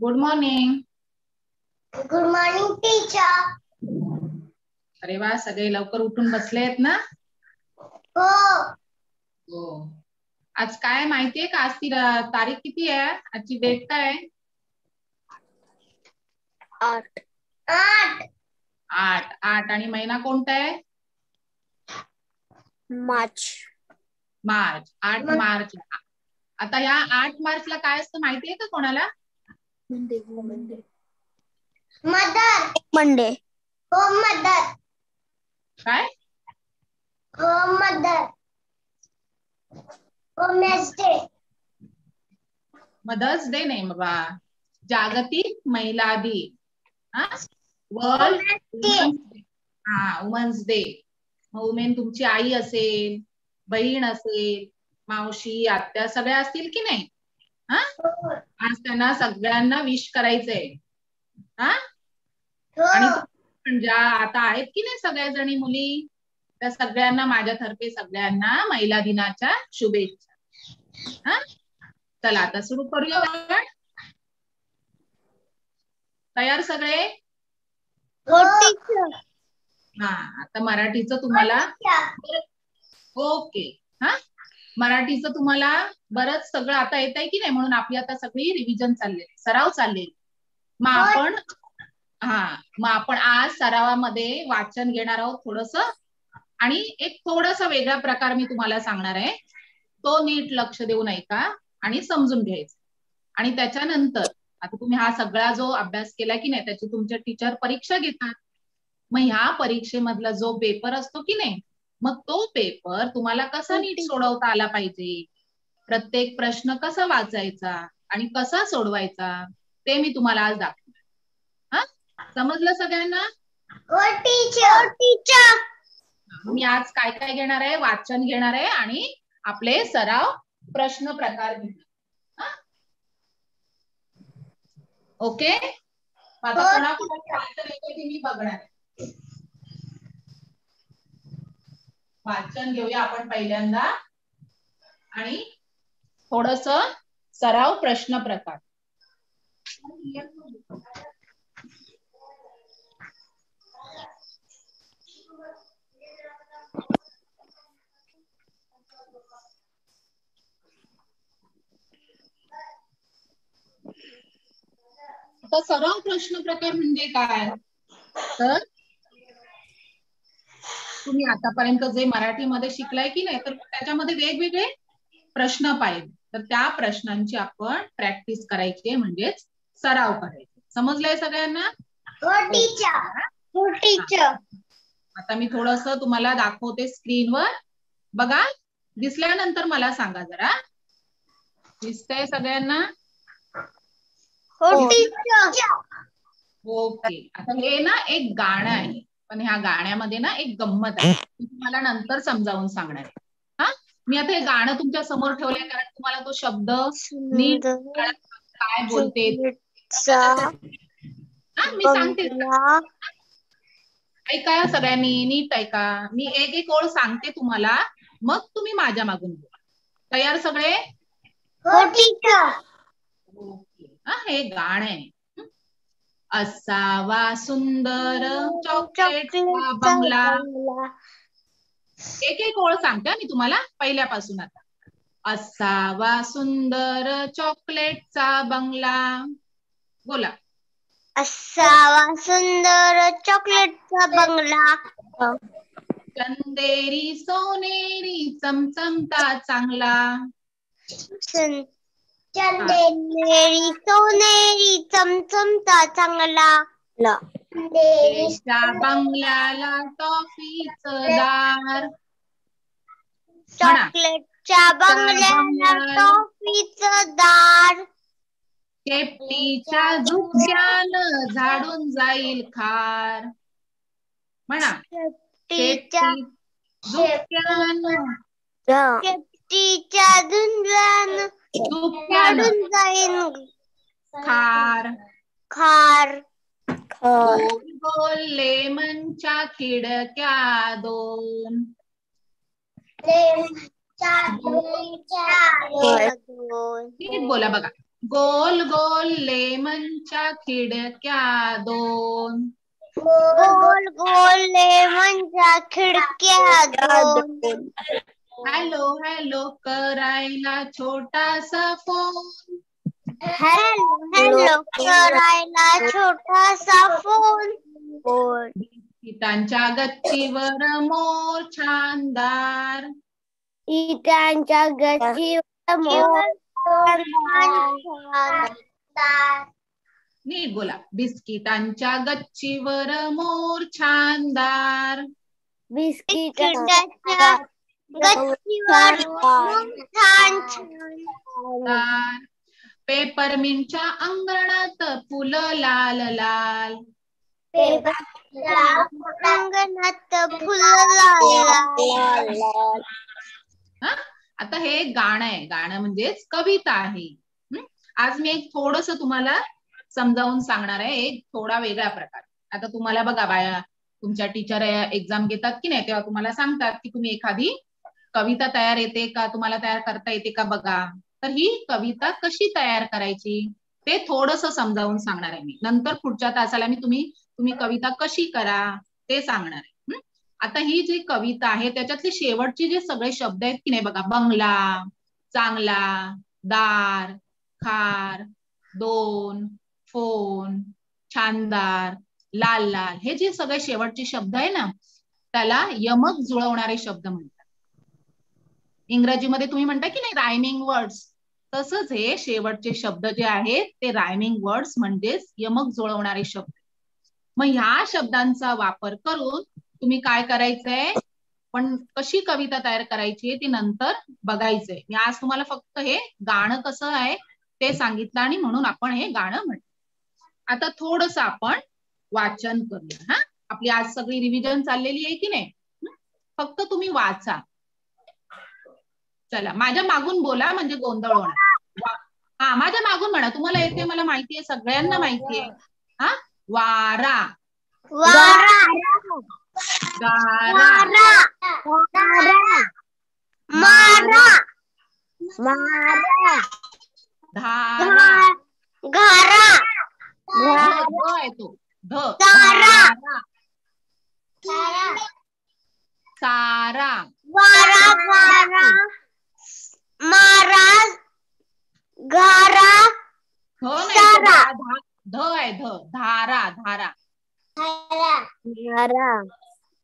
Good morning. Good morning teacher. अरे वा, सगळे लवकर उठून बसले आहेत ना? हो. हो. आज काय माहितीये का? आज ती तारीख किती आहे? आजची डेट काय आहे? 8. 8 आणि महिना कोणता आहे? मार्च. 8 मार्च. आता ह्या 8 मार्चला काय असतं माहितीये का कोणाला? मदर. मंडे. Home mother. काय? Home mother. Women's day. Mother's day नाही बाबा. जागतिक महिला दिन. World women's day. वुमेन तुमची आई असेल, बहीण असेल, मावशी, आत्या सगळ्या असतील की नाही? आज त्यांना सगळ्यांना विश करायचंय. आणि ज्या आता आहेत की नाही सगळ्या जणी मुली, त्या सगळ्यांना माझ्यातर्फे सगळ्यांना महिला दिनाच्या शुभेच्छा. चला आता सुरू करूया आपण. तयार सगळे? आता मराठीचं तुम्हाला ओके. मराठीचं तुम्हाला बरंच सगळं आता येत आहे की नाही, म्हणून आपली आता सगळी रिव्हिजन चालले, सराव चालले. मग आपण आज सरावामध्ये वाचन घेणार आहोत थोडस, आणि एक थोडासा वेगळा प्रकार मी तुम्हाला सांगणार आहे. तो नीट लक्ष देऊन ऐका आणि समजून घ्यायचं. आणि त्याच्यानंतर आता तुम्ही हा सगळा जो अभ्यास केला की नाही, त्याची तुमच्या टीचर परीक्षा घेतात. मग ह्या परीक्षेमधला जो पेपर असतो की नाही, मग तो पेपर तुम्हाला कसा नीट सोडवता आला पाहिजे, प्रत्येक प्रश्न कसा वाचायचा आणि कसा सोडवायचा, ते मी तुम्हाला आज दाखवणार. समजलं सगळ्यांना? हो टीचर. मी आज काय काय घेणार आहे? वाचन घेणार आहे आणि आपले सराव प्रश्न प्रकार घेणार. ओके. आता कोणाकोणाचे मी बघणार आहे. वाचन घेऊया आपण पहिल्यांदा आणि थोडस सराव प्रश्न प्रकार. आता सराव प्रश्न प्रकार म्हणजे काय? तर तुम्ही आतापर्यंत जे मराठीमध्ये शिकलाय की नाही, तर त्याच्यामध्ये वेगवेगळे प्रश्न पाहिजे. तर त्या प्रश्नांची आपण प्रॅक्टिस करायची, म्हणजेच सराव करायचा. समजलंय सगळ्यांना? हो टीचर. आता मी थोडस तुम्हाला दाखवते स्क्रीनवर. बघा, दिसल्यानंतर मला सांगा जरा. दिसतंय सगळ्यांना? हो टीचर. ओके. आता हे ना एक गाणं आहे, पण ह्या गाण्यामध्ये ना एक गंमत आहे, मी तुम्हाला नंतर समजावून सांगणार आहे. मी आता हे गाणं तुमच्या समोर ठेवलंय कारण तुम्हाला तो शब्द नीट काय बोलते मी सांगते. ऐका सगळ्यांनी, नीट ऐका. मी एक एक ओळ सांगते तुम्हाला, मग तुम्ही माझ्या मागून बोला. तयार सगळे? हो टीचर. ओके. हे गाणं आहे. असावा सुंदर चॉकलेटचा बंगला. एक एक ओळ सांगते मी तुम्हाला पहिल्यापासून. आता असावा सुंदर चॉकलेटचा बंगला. बोला. असावा सुंदर चॉकलेटचा बंगला. चंदेरी सोनेरी चमचमता चांगला. चंदेरी सोनेरी चमचमता चांगला. त्याच्या बंगल्याला टॉफीचं दार. चॉकलेटच्या बंगल्याला टॉफीचं दार. केपटीच्या झुपक्यानं झाडून जाईल खार. म्हणा. केपटीच्या झुपक्यानं झाडून जाईल खार. खार. गोल गोल लेमनच्या खिडक्या दोन. नीट बोला बघा. गोल गोल लेमनच्या खिडक्या दोन. गोल गोल लेमनच्या खिडक्या दोन. हॅलो हॅलो करायला छोटासा फोन. हॅलो हॅलो करायला छोटासा फोन. बिस्किटांच्या गच्चीवर मोर छानदार. इटांच्या गच्चीवर मोर छानदार. नीट बोला. बिस्किटांच्या गच्चीवर मोर छानदार. बिस्किटांच्या गच्चीवर मोर छान छान. पेपरमिंटच्या अंगणात फुलं लाल लाल. अंगणात फुलं लाल लाल. आता हे गाणं आहे. गाणं म्हणजेच कविता आहे. आज मी एक थोडस तुम्हाला समजावून सांगणार आहे, एक थोडा वेगळा प्रकार. आता तुम्हाला बघा बाया, तुमच्या टीचर एक्झाम घेतात की नाही, तेव्हा तुम्हाला सांगतात की तुम्ही एखादी कविता तयार येते का, तुम्हाला तयार करता येते का बघा. तर ही कविता कशी तयार करायची ते थोडस समजावून सांगणार आहे मी. नंतर पुढच्या तासाला मी तुम्ही कविता कशी करा ते सांगणार आहे. आता ही जी कविता आहे त्याच्यातले शेवटचे जे सगळे शब्द आहेत की नाही बघा, बंगला, चांगला, दार, खार, दोन, फोन, छानदार, लाल लाल, हे जे सगळे शेवटचे शब्द आहे ना, त्याला यमक जुळवणारे शब्द म्हणतात. इंग्रजीमध्ये तुम्ही म्हणता की नाही रायमिंग वर्ड्स, तसंच हे शेवटचे शब्द जे आहेत ते रायमिंग वर्ड्स म्हणजेच यमक जुळवणारे शब्द. मग ह्या शब्दांचा वापर करून तुम्ही काय करायचंय, पण कशी कविता तयार करायची ते नंतर बघायचंय. मी आज तुम्हाला फक्त हे गाणं कसं आहे ते सांगितलं आणि म्हणून आपण हे गाणं म्हणतो. आता थोडस आपण वाचन करूया. आपली आज सगळी रिव्हिजन चाललेली आहे की नाही, फक्त तुम्ही वाचा. चला माझ्या मागून बोला म्हणजे गोंधळ होणार. हा माझ्या मागून म्हणा. तुम्हाला येते मला माहितीये, सगळ्यांना माहितीये. हा, वारा, वारा, गारा, मारा, मारा, धारा, घारा, ध येतो, धारा, सारा, वारा, वारा, मारा, घारा, ध नाही, ध आहे, धारा, धारा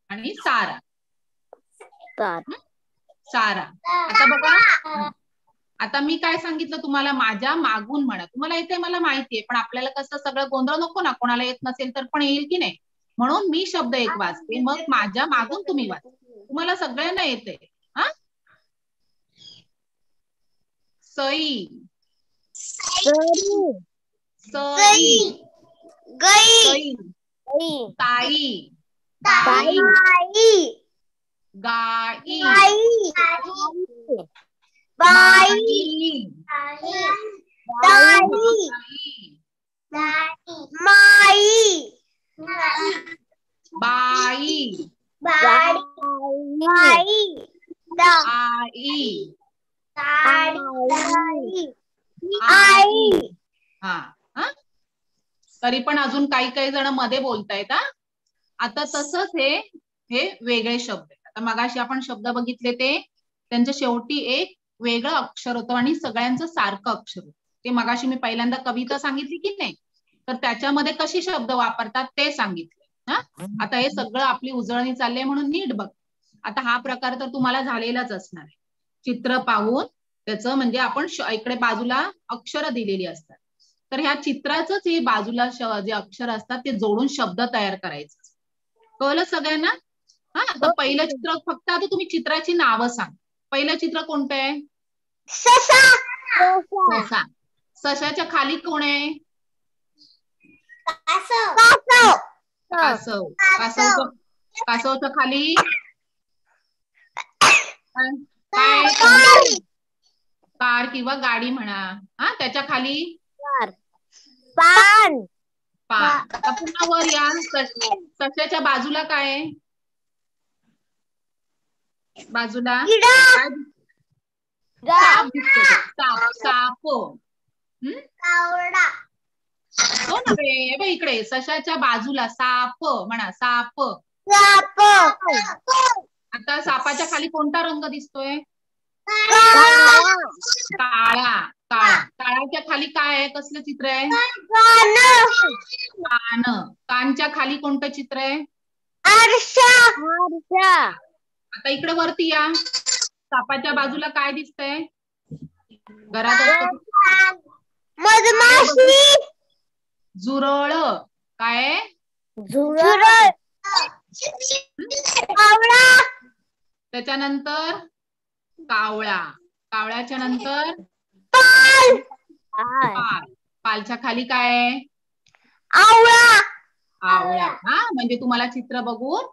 आणि सारा. सारा. आता बघा, आता मी काय सांगितलं तुम्हाला, माझ्या मागून म्हणा. तुम्हाला येते मला माहितीये, पण आपल्याला कसं सगळं गोंधळ नको ना, कोणाला येत नसेल तर पण येईल की नाही, म्हणून मी शब्द एक वाचते, मग माझ्या मागून तुम्ही वाचा. तुम्हाला सगळ्यांना येते. हा, सई, सई, गई, ताई, ताई, गाई, बाई, दाई, माई, बाई, आई. हा, तरी पण अजून काही काही जण मध्ये बोलतायत. आता तसंच हे वेगळे शब्द आहेत. आता मगाशी आपण शब्द बघितले ते त्यांच्या शेवटी एक वेगळं अक्षर होतं आणि सगळ्यांचं सारखं अक्षर होतं. ते मगाशी मी पहिल्यांदा कविता सांगितली की नाही, तर त्याच्यामध्ये कशी शब्द वापरतात ते सांगितले. आता हे सगळं आपली उजळणी चालली म्हणून नीट बघ. आता हा प्रकार तर तुम्हाला झालेलाच असणार आहे. चित्र पाहून त्याचं म्हणजे आपण इकडे बाजूला अक्षर दिलेली असतात, तर ह्या चित्राचंच हे बाजूला जे अक्षर असतात ते जोडून शब्द तयार करायचं. कळलं सगळ्यांना? आता पहिलं चित्र, फक्त आता तुम्ही चित्राची नावं सांग. पहिलं चित्र कोणतं आहे? ससा. सशाच्या खाली कोण आहे? कासव. कासवच्या खाली काय? कार किंवा गाडी म्हणा. त्याच्या खाली पान. पुन्हा वर या. सशाच्या बाजूला काय आहे? बाजूला साप दिसतो. साप. कावळा. हो ना रे. बघ इकडे सशाच्या बाजूला साप म्हणा, साप. साप. आता सापाच्या खाली कोणता रंग दिसतोय? काळा. काळा. काळा. काळाच्या खाली काय आहे? कसलं चित्र आहे? कान. कानच्या खाली कोणतं चित्र आहे? आरसा. आता इकडे वरती या. सापाच्या बाजूला काय दिसतंय? घरात असतं मधमाशी. झुरळ. काय? झुरळ. कावळा. त्याच्यानंतर कावळा. कावळ्याच्या नंतर पाल. पाल. पालच्या खाली काय आहे? आवळा. आवळा. हा म्हणजे तुम्हाला चित्र बघून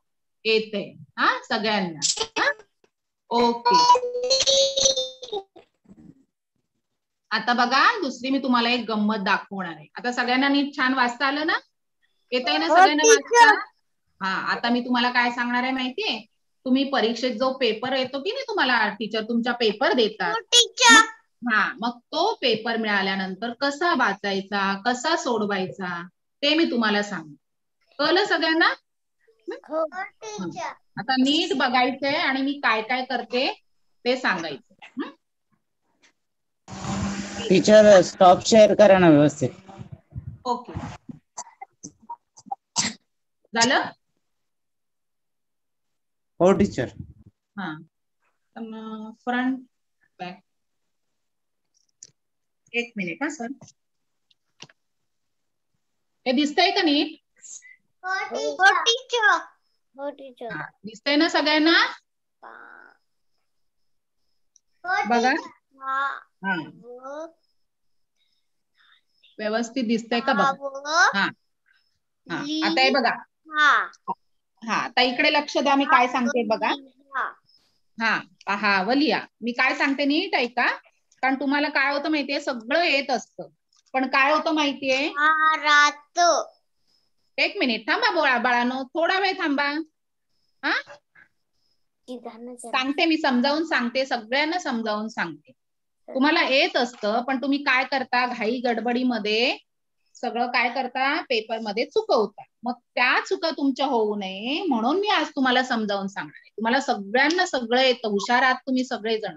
येतंय हा सगळ्यांना. ओके. आता बघा दुसरी मी तुम्हाला एक गंमत दाखवणार आहे. आता सगळ्यांना नीट छान वाचता आलं ना? येतंय ना सगळ्यांना वाचता? हा. आता मी तुम्हाला काय सांगणार आहे माहितीये? तुम्ही परीक्षेत जो पेपर येतो की नाही तुम्हाला टीचर तुमचा पेपर देतात. हा मग तो पेपर मिळाल्यानंतर कसा वाचायचा, कसा सोडवायचा ते मी तुम्हाला सांगते. कळलं सगळ्यांना? आता नीट बघायचंय आणि मी काय काय करते ते सांगायचं. टीचर स्टॉप शेअर करा ना व्यवस्थित. ओके. झालं? हो टीचर. हा. Front back. एक मिनिट हा सर. हे दिसतंय का नीट? दिसतंय ना सगळ्यांना? बघा. हा. व्यवस्थित दिसतंय का बघा? हा. हा. आता हे बघा. हा. आता इकडे लक्ष द्या मी काय सांगते बघा. हा. पहा व लिहा. मी काय सांगते नीट ऐका. कारण तुम्हाला काय होतं माहितीये सगळं येत असतं. पण काय होतं माहितीये? एक मिनिट थांबा बाळांनो. थोडा वेळ थांबा. हा. सांगते मी समजावून सांगते. सगळ्यांना समजावून सांगते. तुम्हाला येत असतं पण तुम्ही काय करता घाई गडबडीमध्ये सगळं काय करता पेपरमध्ये चुकवता. मग त्या चुका तुमच्या होऊ नये म्हणून मी आज तुम्हाला समजावून सांगणार आहे. तुम्हाला सगळ्यांना सगळं येतं. हुशार आहात तुम्ही सगळेजण.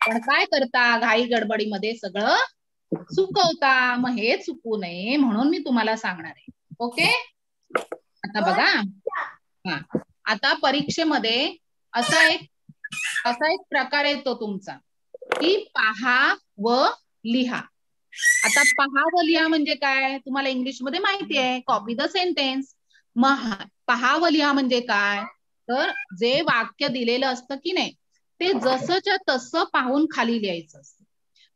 पण काय करता घाई गडबडीमध्ये सगळं चुकवता. मग हे चुकू नये म्हणून मी तुम्हाला सांगणार आहे. ओके. आता बघा. हा. आता परीक्षेमध्ये असा एक प्रकार येतो तुमचा की पहा व लिहा. आता पहा व लिहा म्हणजे काय तुम्हाला इंग्लिश मध्ये माहिती आहे. Copy the sentence. मग पहा व लिहा म्हणजे काय तर जे वाक्य दिलेलं असतं की नाही ते जसंच्या तसं पाहून खाली लिहायचं असतं.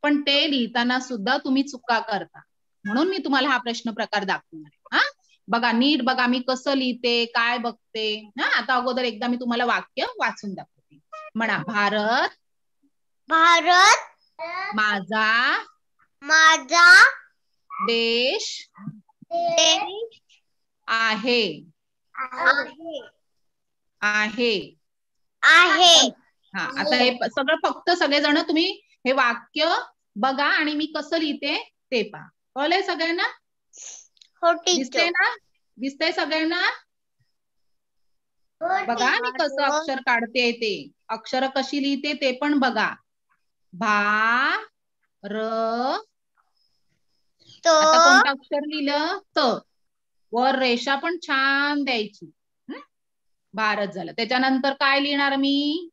पण ते लिहिताना सुद्धा तुम्ही चुका करता. म्हणून मी तुम्हाला हा प्रश्न प्रकार दाखवणार आहे. हा. बघा नीट बघा मी कसं लिहिते काय बघते. हा. आता अगोदर एकदा मी तुम्हाला वाक्य वाचून दाखवते. म्हणा भारत माझा देश आहे. हा. आता हे सगळं फक्त सगळेजण तुम्ही हे वाक्य बघा आणि मी कसं लिहिते ते पहा. कळलंय सगळ्यांना? दिसतंय ना? दिसतंय सगळ्यांना? बघा मी कसं अक्षर काढते ते. अक्षर कशी लिहिते ते पण बघा. आता कोणतं अक्षर लिहिलं त. वर रेषा पण छान द्यायची. भारत झालं. त्याच्यानंतर काय लिहिणार मी?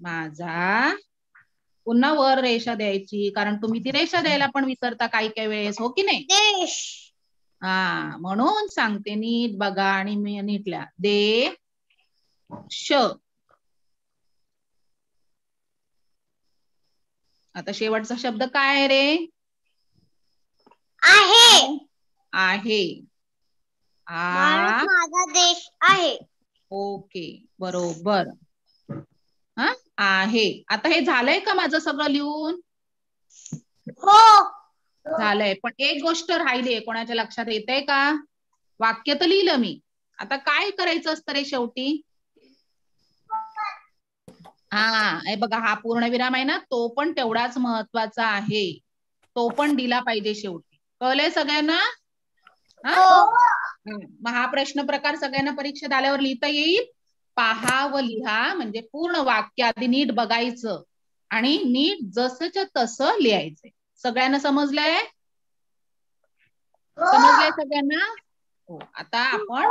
माझा. पुन्हा वर रेषा द्यायची कारण तुम्ही ती रेषा द्यायला पण विसरता काही काही वेळेस. हो की नाही? हा. म्हणून सांगते नीट बघा आणि मी नीट लिहा. देश. आता शेवटचा शब्द काय आहे रे? आहे. माझा देश आहे. ओके. बरोबर. हा. आहे. आता हे झालंय का माझं सगळं लिहून? हो. झालंय. पण एक गोष्ट राहिली. कोणाच्या लक्षात येतंय का? वाक्य तर लिहिलं मी आता काय करायचं असतं रे शेवटी? हा, हे बघा, हा पूर्णविराम आहे ना, तो पण तेवढाच महत्वाचा आहे. तो पण दिला पाहिजे शेवटी. कळलंय सगळ्यांना? मग हा प्रश्न प्रकार सगळ्यांना परीक्षेत आल्यावर लिहिता येईल. पहा व लिहा, म्हणजे पूर्ण वाक्य आधी नीट बघायचं आणि नीट जसंच्या तसं लिहायचंय. सगळ्यांना समजलंय? समजलंय सगळ्यांना? हो. आता आपण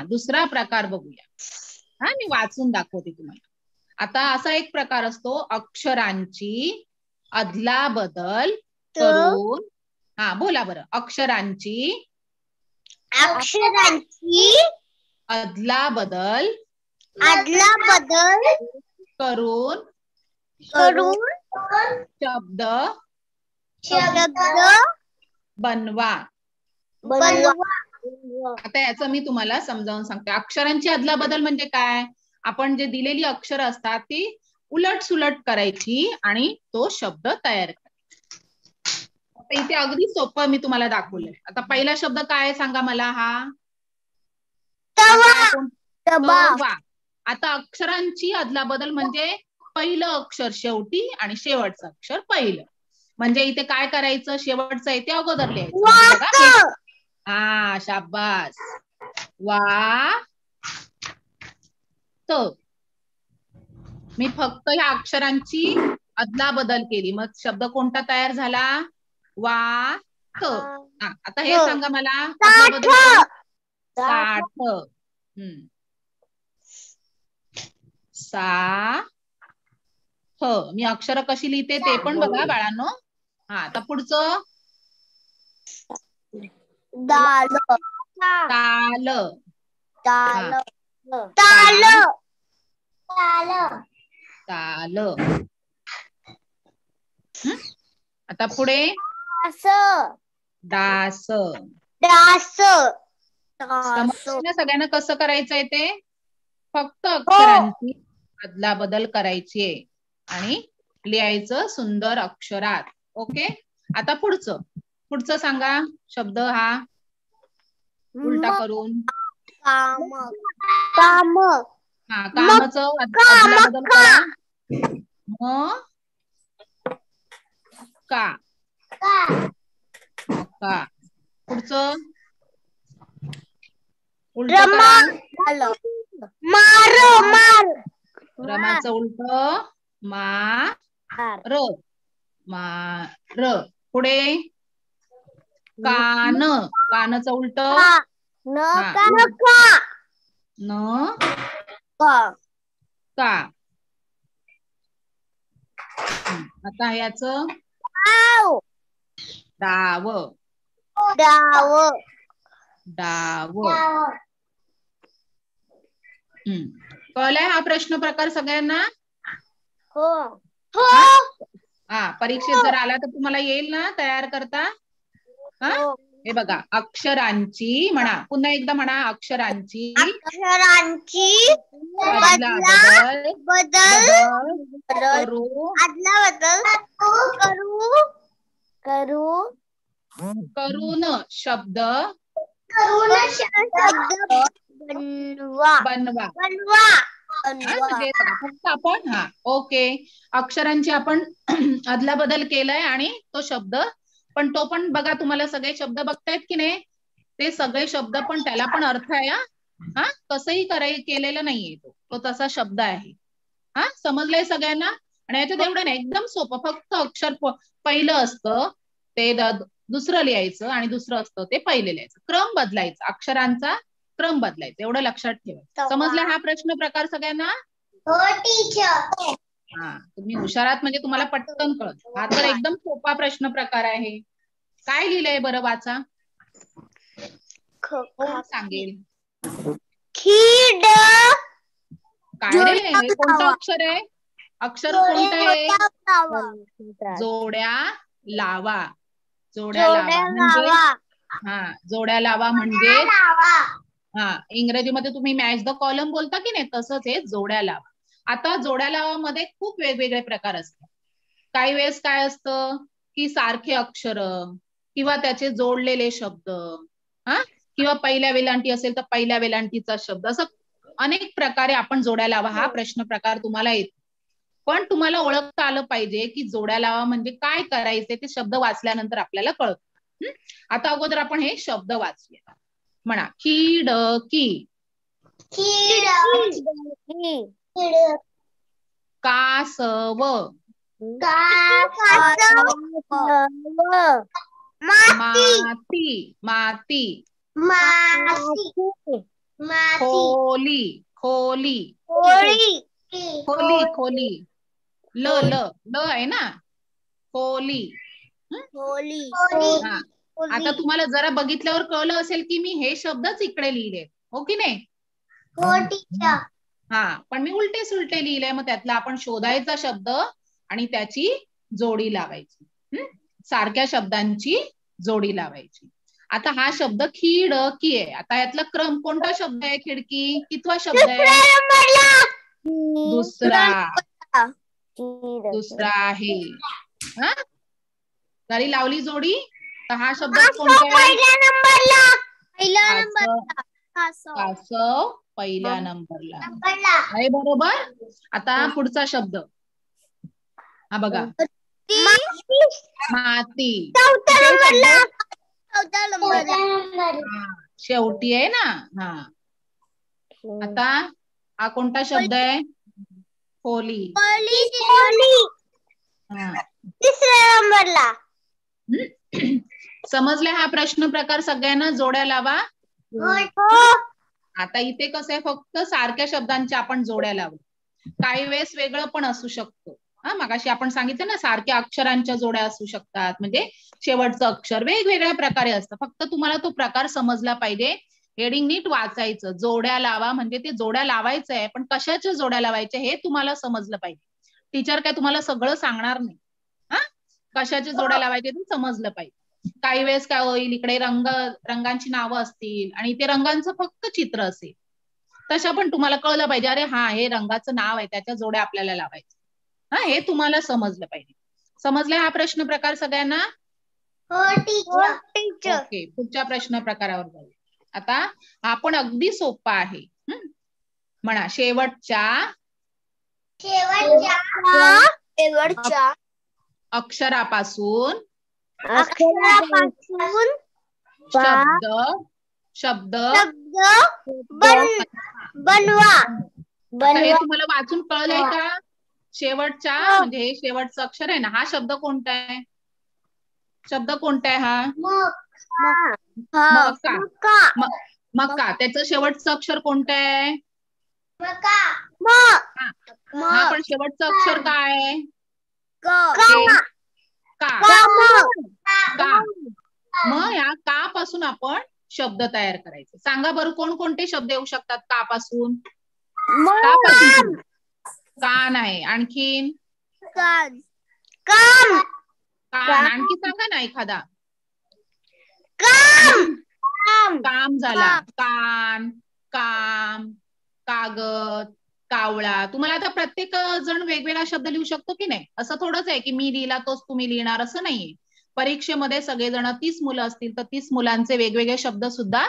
दुसरा प्रकार बघूया. हा, मी वाचून दाखवते तुम्हाला. आता असा एक प्रकार असतो, अक्षरांची अदला बदल करून. हा, बोला बरं. अक्षरांची अदला बदल करून शब्द बनवा. आता याचं मी तुम्हाला समजावून सांगते. अक्षरांची अदला बदल म्हणजे काय? आपण जे दिलेली अक्षर असतात ती उलट सुलट करायची आणि तो शब्द तयार करायचा. आता इथे अगदी सोपं मी तुम्हाला दाखवलंय. आता पहिला शब्द काय सांगा मला? हा तवा. आता अक्षरांची अदला बदल म्हणजे पहिलं अक्षर शेवटी आणि शेवटचं अक्षर पहिलं. म्हणजे इथे काय करायचं? शेवटचं आहे ते अगोदर लिहायचं. म्हणजे बघा, हा, शाबास. वा त. मी फक्त ह्या अक्षरांची अदला बदल केली, मग शब्द कोणता तयार झाला? वा त. आता हे सांगा मला, अदला बदल करून. साठ. सा ह. मी अक्षर कशी लिहिते ते पण बघा बाळांनो. हा, आता पुढचं. ताल. ताल. आता पुढे डास. समजलं ना सगळ्यांना कसं करायचंय ते? फक्त अक्षरांची अदला बदल करायची आहे आणि लिहायचं सुंदर अक्षरात. ओके. आता पुढचं सांगा शब्द. हा उलटा करून. हा, कामचं अदला बदल करा. का. पुढचं उलट करा. रमाचं उलट मार. पुढे कान. कानचं उलट न का. आता याच डाव. कळलाय हा प्रश्न प्रकार सगळ्यांना? हा, परीक्षेत जर आला तर तुम्हाला येईल ना तयार करता? हा, हे बघा, अक्षरांची म्हणा, पुन्हा एकदा म्हणा. अक्षरांची अदला बदल करून शब्द बनवा. म्हणजे फक्त आपण ओके, अक्षरांची आपण अदला बदल केलाय आणि तो शब्द पण, तो पण बघा, तुम्हाला सगळे शब्द बघतायत की नाही? ते सगळे शब्द पण त्याला पण अर्थ आहे. हा, कसंही केलेलं नाहीये, तो तसा शब्द आहे. हा, समजलंय सगळ्यांना? आणि याच्यात एवढं नाही, एकदम सोपं. फक्त अक्षर पहिलं असतं ते दुसरं लिहायचं आणि दुसरं असतं ते पहिले लिहायचं. क्रम बदलायचा, अक्षरांचा क्रम बदलायचा, एवढं लक्षात ठेवा. समजलं हा प्रश्न प्रकार सगळ्यांना? हो टीचर. हा, तुम्ही हुशारात म्हणजे तुम्हाला पटकन कळत. हा तर एकदम सोपा प्रश्न प्रकार आहे. काय लिहिलंय बरं, वाचा. कोण सांगेल? काय रे, हे कोणतं अक्षर आहे? अक्षर कोणतं आहे? जोड्या लावा. जोड्या लावा म्हणजे जोड्या लावा म्हणजे इंग्रजीमध्ये तुम्ही मॅच द कॉलम बोलता की नाही, तसंच आहे जोड्या लावा. आता जोड्या लावामध्ये खूप वेगवेगळे प्रकार असतात. काही वेळेस काय असतं की सारखे अक्षर किंवा त्याचे जोडलेले शब्द, किंवा पहिल्या वेलांटी असेल तर पहिल्या वेलांटीचा शब्द, असं अनेक प्रकारे आपण जोड्या लावा हा प्रश्न प्रकार तुम्हाला येतो. पण तुम्हाला ओळखता आलं पाहिजे की जोड्या लावा म्हणजे काय करायचे ते शब्द वाचल्यानंतर आपल्याला कळत. आता अगोदर आपण हे शब्द वाचूया. म्हणा खिडकी, कासव, माती, माती, खोली, खोली, खोली, खोली, ल ल ल आहे ना, खोली. हा. आता तुम्हाला जरा बघितल्यावर कळलं असेल की मी हे शब्दच इकडे लिहिले, हो की नाही? हा, पण मी उलटे सुलटे लिहिले. मग त्यातला आपण शोधायचा शब्द आणि त्याची जोडी लावायची. सारख्या शब्दांची जोडी लावायची. आता हा शब्द खिडकी आहे. आता यातला क्रम कोणता शब्द आहे? खिडकी कितवा शब्द आहे? दुसरा, दुसरा आहे. हा, गाडी लावली जोडी. तर हा शब्द कोणता आहे? कासव पहिल्या नंबरला आहे, बरोबर. आता पुढचा शब्द हा बघा, माती शेवटी आहे ना. हा, आता हा कोणता शब्द आहे? खोली. हा, तिसऱ्या नंबरला. समजले हा प्रश्न प्रकार? सगळ्यांना जोड्या लावा. आता इथे कसं आहे, फक्त सारख्या शब्दांच्या आपण जोड्या लावू. काही वेळेस वेगळं पण असू शकतं. हा, मगाशी आपण सांगितलं ना, सारख्या अक्षरांच्या जोड्या असू शकतात, म्हणजे शेवटचं अक्षर वेगवेगळ्या प्रकारे असतं. फक्त तुम्हाला तो प्रकार समजला पाहिजे. हेडिंग नीट वाचायचं. जोड्या लावा म्हणजे ते जोड्या लावायचं आहे, पण कशाच्या जोड्या लावायच्या हे तुम्हाला समजलं पाहिजे. टीचर काय तुम्हाला सगळं सांगणार नाही. हा, कशाच्या जोड्या लावायच्या ते समजलं पाहिजे. काही वेळेस काय होईल, इकडे रंगांची नावं असतील आणि ते रंगांचं फक्त चित्र असेल, तशा पण तुम्हाला कळलं पाहिजे. अरे हा, हे रंगाचं नाव आहे, त्याच्या जोड्या आपल्याला लावायच्या. हा, हे तुम्हाला समजलं पाहिजे. समजलं हा प्रश्न प्रकार सगळ्यांना? ओके, पुढच्या प्रश्न प्रकारावर जाऊ. आता हा पण अगदी सोपा आहे. म्हणा, शेवटच्या अक्षरापासून शब्द शब्द बनवा. हे तुम्हाला वाचून कळलंय का? शेवटच्या म्हणजे हे शेवटचं अक्षर आहे ना, हा शब्द कोणता आहे? शब्द कोणता आहे हा? मका. मका, त्याचं शेवटचं अक्षर कोणतं आहे? हा, पण शेवटचं अक्षर काय आहे? का. मग या का पासून आपण शब्द तयार करायचे. सांगा बरं, कोणकोणते शब्द येऊ शकतात का पासून? का पासून? कान आहे. आणखीन? कान. आणखी सांगा ना एखादा. काम झाला. कान, काम, कागद, कावळा. तुम्हाला आता प्रत्येक जण वेगवेगळा शब्द लिहू शकतो की नाही? असं थोडंच आहे की मी लिहिला तोच तुम्ही लिहिणार, असं नाहीये. परीक्षेमध्ये सगळेजण 30 मुलं असतील तर 30 मुलांचे वेगवेगळे शब्द सुद्धा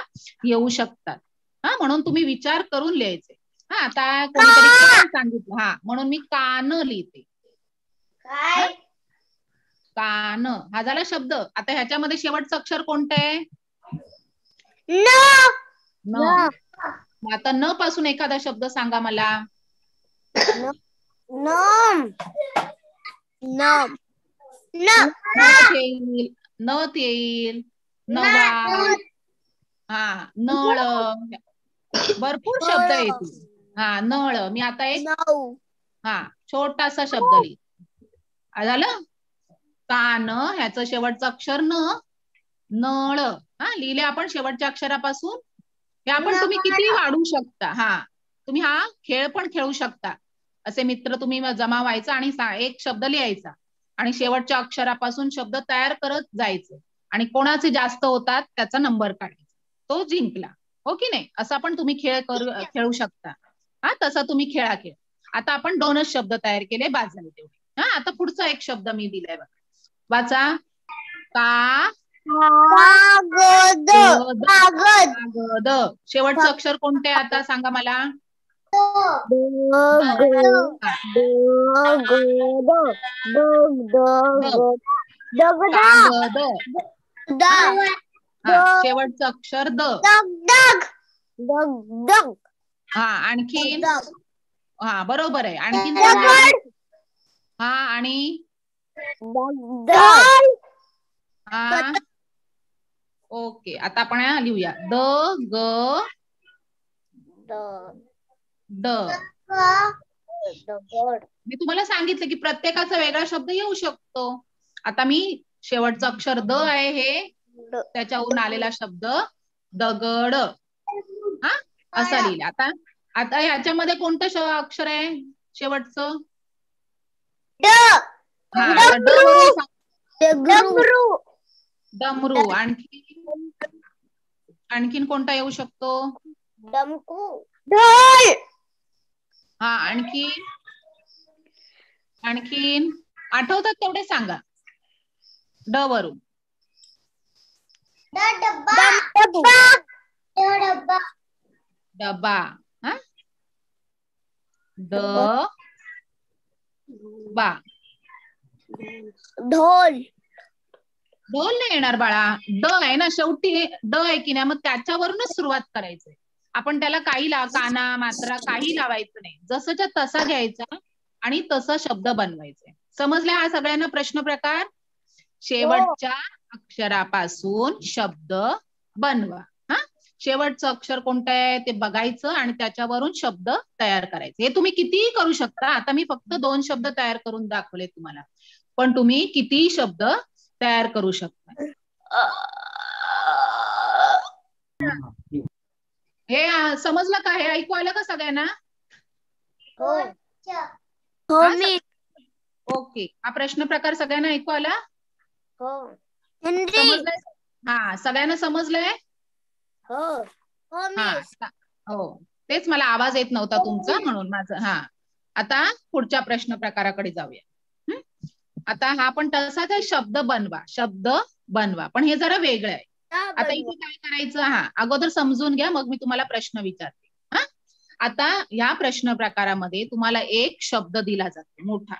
येऊ शकतात. हा, म्हणून तुम्ही विचार करून लिहायचे. हा, आता कोणीतरी कान सांगितलं, हा, म्हणून मी कान लिहिते. कान हा झाला शब्द. आता ह्याच्यामध्ये शेवटचं अक्षर कोणतं आहे? न. आता न पासून एखादा शब्द सांगा मला. नथ येईल, नवा, हा, नळ, भरपूर शब्द येतील. हा, नळ. मी आता एक हा छोटासा शब्द लिहिला. झालं. कान, ह्याचं शेवटचं अक्षर न. नळ. हा, लिहिले आपण शेवटच्या अक्षरापासून. हे आपण तुम्ही किती वाढवू शकता. हा, तुम्ही हा खेळ पण खेळू शकता. असे मित्र तुम्ही जमा व्हायचा आणि एक शब्द लिहायचा आणि शेवटच्या अक्षरापासून शब्द तयार करत जायचं आणि कोणाचे जास्त होतात त्याचा नंबर काढायचा, तो जिंकला. हो की नाही? असा पण तुम्ही खेळू शकता. हा, तसा तुम्ही खेळ. आता आपण 2च शब्द तयार केले, बाद झाले तेवढे. हा, आता पुढचा एक शब्द मी दिलाय बघा, वाचा. कागद गद कागद कागद. शेवटचं अक्षर कोणते आहे आता सांगा मला. कागद. शेवटचं अक्षर द. हा आणखीन. हा बरोबर आहे. आणखीन सांगा. हा आणि हा. ओके आता आपण लिहूया. द ग ड. मी तुम्हाला सांगितलं की प्रत्येकाचा वेगळा शब्द येऊ शकतो. आता मी शेवटचं अक्षर द आहे हे त्याच्यावरून आलेला शब्द दगड हा असा लिहिला. आता आता ह्याच्यामध्ये कोणतं अक्षर आहे शेवटचं. हा आता ड वरून डमरू. आणखीन कोणता येऊ शकतो. हा आणखीन आठवतात तेवढे सांगा. ड वरून डबा. हा ड बा. ढोल ढोल नाही येणार बाळा. ड आहे ना शेवटी. ड आहे की नाही मग त्याच्यावरूनच सुरुवात करायचंय. आपण त्याला काही काना मात्रा काही लावायचं नाही. जसंच्या तसा घ्यायचा आणि तसा शब्द बनवायचा. समजला हा सगळ्यांना प्रश्न प्रकार. शेवटच्या अक्षरापासून शब्द बनवा. हा शेवटचं अक्षर कोणतं आहे ते बघायचं आणि त्याच्यावरून शब्द तयार करायचे. हे तुम्ही कितीही करू शकता. आता मी फक्त 2 शब्द तयार करून दाखवले तुम्हाला, पण तुम्ही कितीही शब्द तयार करू शकता. हे समजलं का. हे ऐकू आलं का सगळ्यांना. ओके हा प्रश्न प्रकार सगळ्यांना ऐकू आला. समजलंय. हा सगळ्यांना समजलंय. हो तेच मला आवाज येत नव्हता तुमचा म्हणून माझं. हा आता पुढच्या प्रश्न प्रकाराकडे जाऊया. आता हा पण तसाच आहे. शब्द बनवा पण हे जरा वेगळं आहे. आता इथे काय करायचं. हा अगोदर समजून घ्या मग मी तुम्हाला प्रश्न विचारते. हा आता ह्या प्रश्न प्रकारामध्ये तुम्हाला एक शब्द दिला जातो मोठा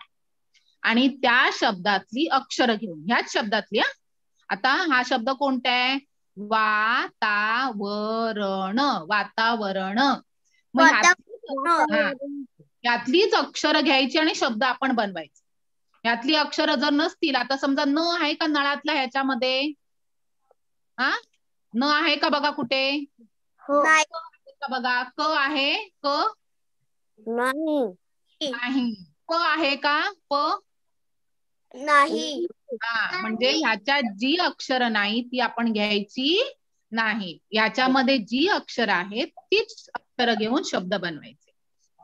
आणि त्या शब्दातली अक्षरं घेऊन ह्याच शब्दातली. आता हा शब्द कोणता आहे. वातावरण. वातावरण. मग यातलीच अक्षरं घ्यायची आणि शब्द आपण बनवायचे. यातली अक्षरं जर नसतील. आता समजा न आहे का नळातला ह्याच्यामध्ये. हा न आहे का बघा कुठे. बघा क आहे. क नाही. प आहे का. प नाही. हा म्हणजे ह्याच्यात जी अक्षरं नाही ती आपण घ्यायची नाही. याच्यामध्ये जी अक्षर आहेत तीच अक्षरं घेऊन शब्द बनवायचे.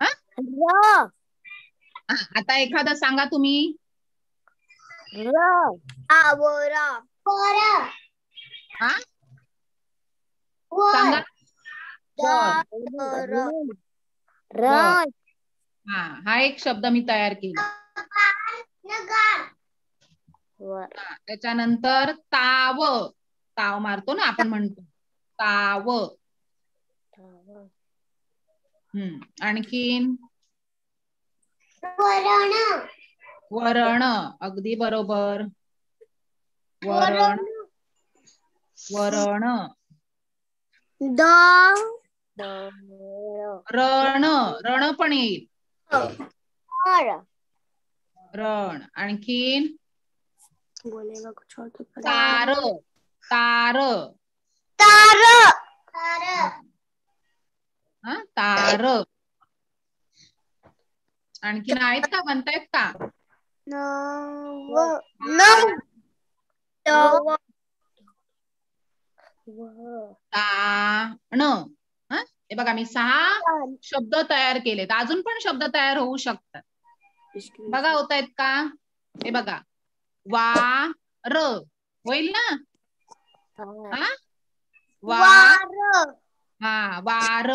हा आता एखादं सांगा तुम्ही. हा सांगा. हा एक शब्द मी तयार केला. त्याच्यानंतर ताव. ताव मारतो ना आपण म्हणतो ताव. आणखीन वरण. अगदी बरोबर. वरण. रण पण येईल. रण. आणखीन तार. तार. तार. आणखीन आहेत का. म्हणतायत का. ताण. हे बघा मी 6 शब्द तयार केलेत. अजून पण शब्द तयार होऊ शकतात. बघा होत आहेत का. हे बघा वार होईल ना. वार.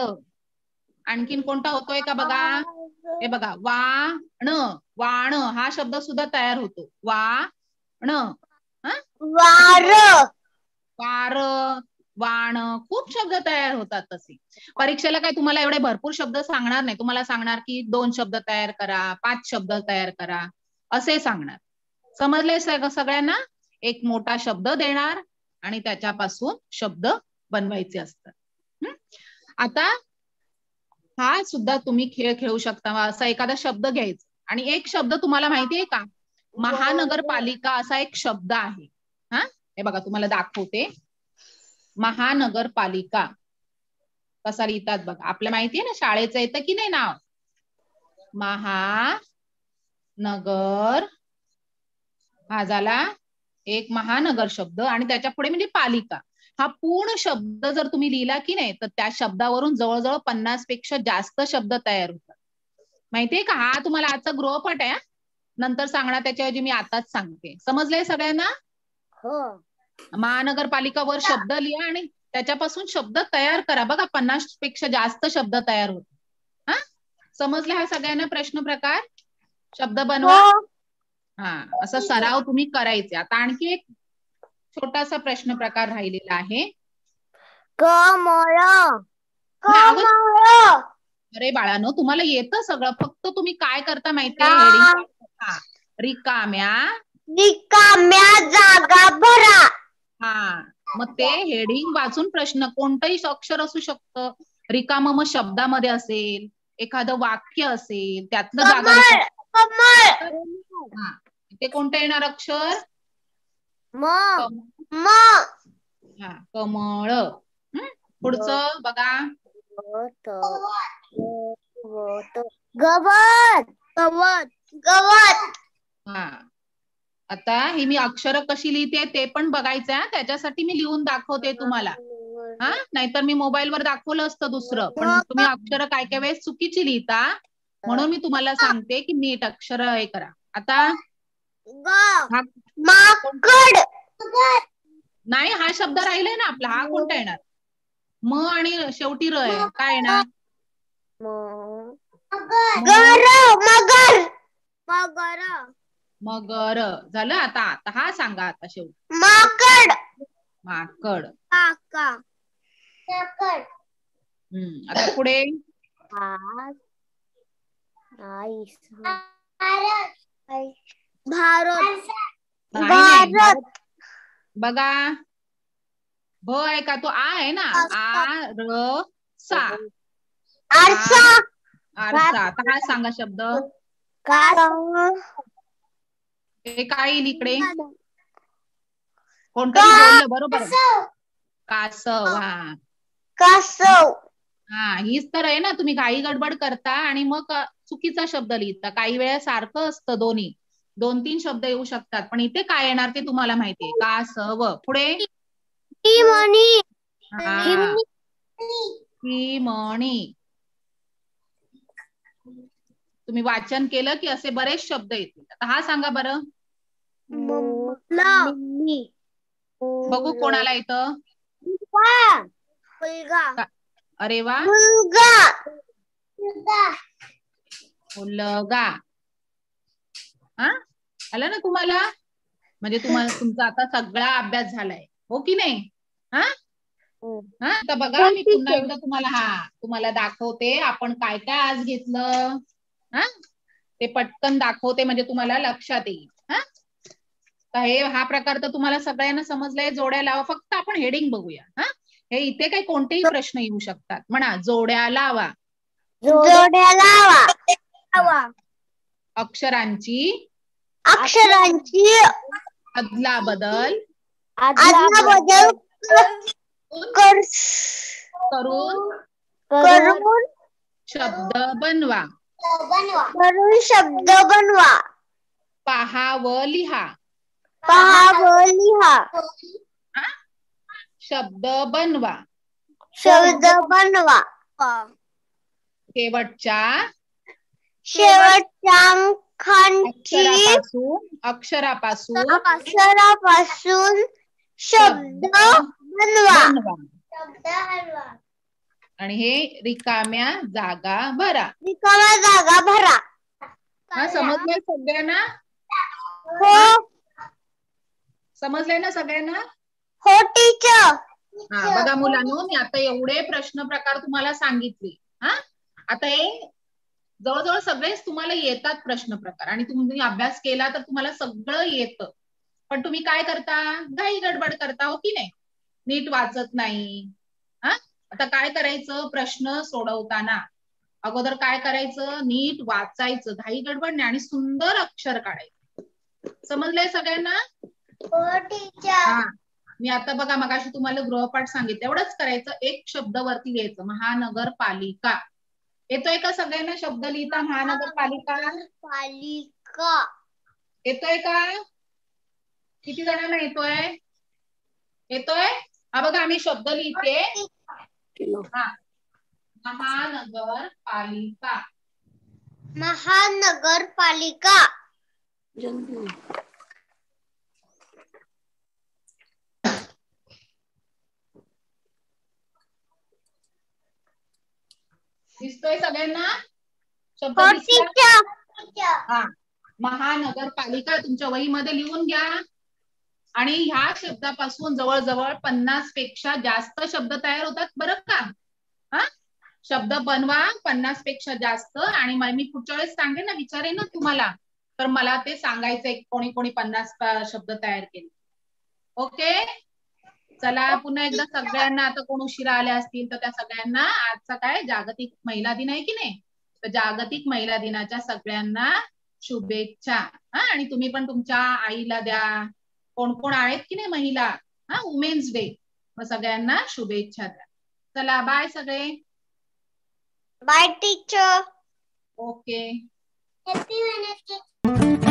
आणखीन कोणता होतोय का बघा. हे बघा वाण. वाण हा शब्द सुद्धा तयार होतो. वाण. वार. कार, वाण, खूप शब्द तयार होतात तसे. परीक्षेला काय तुम्हाला एवढे भरपूर शब्द सांगणार नाही. तुम्हाला सांगणार की 2 शब्द तयार करा, 5 शब्द तयार करा, असे सांगणार. समजले सगळ्यांना? एक मोठा शब्द देणार आणि त्याच्यापासून शब्द बनवायचे असतात. आता हा सुद्धा तुम्ही खेळ खेळू शकता. असा एखादा शब्द घ्यायचा आणि एक शब्द तुम्हाला माहितीये का, महानगरपालिका असा एक शब्द आहे. हा, हे बघा तुम्हाला दाखवते. महानगरपालिका कसा लिहितात बघा. आपल्या माहितीये ना, शाळेचं येतं की नाही नाव, महानगर. हा झाला एक महानगर शब्द आणि त्याच्या पुढे म्हणजे पालिका. हा पूर्ण शब्द जर तुम्ही लिहिला की नाही, तर त्या शब्दावरून जवळजवळ 50 पेक्षा जास्त शब्द तयार होतात. माहितीये का? हा तुम्हाला आजचा गृहपाठ आहे. नंतर सांगणार त्याच्याऐवजी मी आताच सांगते. समजलंय सगळ्यांना? हो. महानगरपालिका वर शब्द लिहा आणि त्याच्यापासून शब्द तयार करा. बघा 50 पेक्षा जास्त शब्द तयार होतात. हा, समजले हा सगळ्यांना प्रश्न प्रकार? शब्द बनवा. हा, असा सराव तुम्ही करायचे. आता आणखी एक छोटासा प्रश्न प्रकार राहिलेला आहे. कमळ. अरे बाळांनो, तुम्हाला येतं सगळं, फक्त तुम्ही काय करता माहितीये? हेडिंग रिकाम्या जागा भरा. हा, मग ते हेडिंग वाचून प्रश्न, कोणतंही अक्षर असू शकतं. रिकाम मग शब्दामध्ये असेल, एखादं वाक्य असेल, त्यातलं जागा हा, ते कोणतं येणार अक्षर? हा, कमळ. पुढचं बघा. गवत. हा, आता ही मी अक्षर कशी लिहिते ते पण बघायचं आहे. त्याच्यासाठी मी लिहून दाखवते तुम्हाला. हा, नाहीतर मी मोबाईलवर दाखवलं असतं दुसरं. पण तुम्ही अक्षर काय काय वेळेस चुकीची लिहिता, म्हणून मी तुम्हाला सांगते की नीट अक्षर हे करा. आता माकड. नाही, हा शब्द राहिलाय ना आपला. हा कोणता येणार? म आणि शेवटी र आहे. काय येणार? मगर. झालं. आता हा सांगा आता शेवटी. माकड. आता पुढे भारत. बघा, भ आहे का? तो आ आहे ना. आ र सा. आरसा. आरसा. आता काय सांगा शब्द? हे काय येईल इकडे? कोणतरी बोललं बरोबर. कासव. हा, कासव. हा, हीच तर आहे ना. तुम्ही घाई गडबड करता आणि मग चुकीचा शब्द लिहिता. काही वेळा सारखं असतं दोन्ही. 2-3 शब्द येऊ शकतात, पण इथे काय येणार ते तुम्हाला माहितीये. कासव. पुढे चिमणी. तुम्ही वाचन केलं की असे बरेच शब्द येतील. आता हा सांगा बरं. बघू कोणाला येतं. अरे वा. मुलगा. हा, आलं ना तुम्हाला? म्हणजे तुमचा आता सगळा अभ्यास झालाय, हो की नाही? हा, आता बघा मी पुन्हा एकदा तुम्हाला दाखवते आपण काय काय आज घेतलं. हा, ते पटकन दाखवते म्हणजे तुम्हाला लक्षात येईल. हा प्रकार तर तुम्हाला सगळ्यांना समजलाय. जोड्या लावा. फक्त आपण हेडिंग बघूया. हा, हे इथे काही कोणतेही प्रश्न येऊ शकतात. म्हणा, जोड्या लावा. अक्षरांची अदला बदल करून शब्द बनवा. पहावं लिहा. शब्द बनवा. शेवटच्या अक्षरापासून शब्द बनवा. आणि हे रिकाम्या जागा भरा. हा, समजलंय सगळ्यांना? समजलंय ना सगळ्यांना? हो टीचर. हा बघा मुलांनो, मी आता एवढे प्रश्न प्रकार तुम्हाला सांगितले. हा आता हे जवळजवळ सगळेच तुम्हाला येतात प्रश्न प्रकार आणि तुम्ही अभ्यास केला तर तुम्हाला सगळं येतं. पण तुम्ही काय करता, घाई गडबड करता, हो की नाही, नीट वाचत नाही. हा आता काय करायचं, प्रश्न सोडवताना अगोदर काय करायचं, नीट वाचायचं, घाई गडबड नाही आणि सुंदर अक्षर काढायचं. समजलंय सगळ्यांना? हो टीचर. हा मी आता बघा मगाशी तुम्हाला गृहपाठ सांगितलं, एवढंच करायचं. एक शब्द वरती लिहायचं, महानगरपालिका. येतोय का सगळ्यांना शब्द लिहिता महानगरपालिका? पालिका येतोय का? किती जणांना येतोय? येतोय? हा बघा आम्ही शब्द लिहिते. हा महानगरपालिका. महानगरपालिका. दिसतोय सगळ्यांना शब्द हो दिसला? टीचर. हा महानगरपालिका तुमच्या वहीमध्ये लिहून घ्या आणि ह्या शब्दापासून जवळजवळ 50 पेक्षा जास्त शब्द तयार होतात बरं का. हा शब्द बनवा 50 पेक्षा जास्त आणि मी पुढच्या वेळेस सांगेन ना, विचारेन ना तुम्हाला, तर मला ते सांगायचंय कोणी कोणी 50 शब्द तयार केले. ओके चला पुन्हा एकदा सगळ्यांना, आता कोण उशिरा आल्या असतील तर त्या सगळ्यांना आजचा काय जागतिक महिला दिन आहे की नाही, तर जागतिक महिला दिनाच्या सगळ्यांना शुभेच्छा. हा आणि तुम्ही पण तुमच्या आईला द्या, कोण कोण आहेत की नाही महिला, हा वुमेन्स डे, मग सगळ्यांना शुभेच्छा द्या. चला बाय सगळे. Bye teacher. Okay. Happy Wednesday.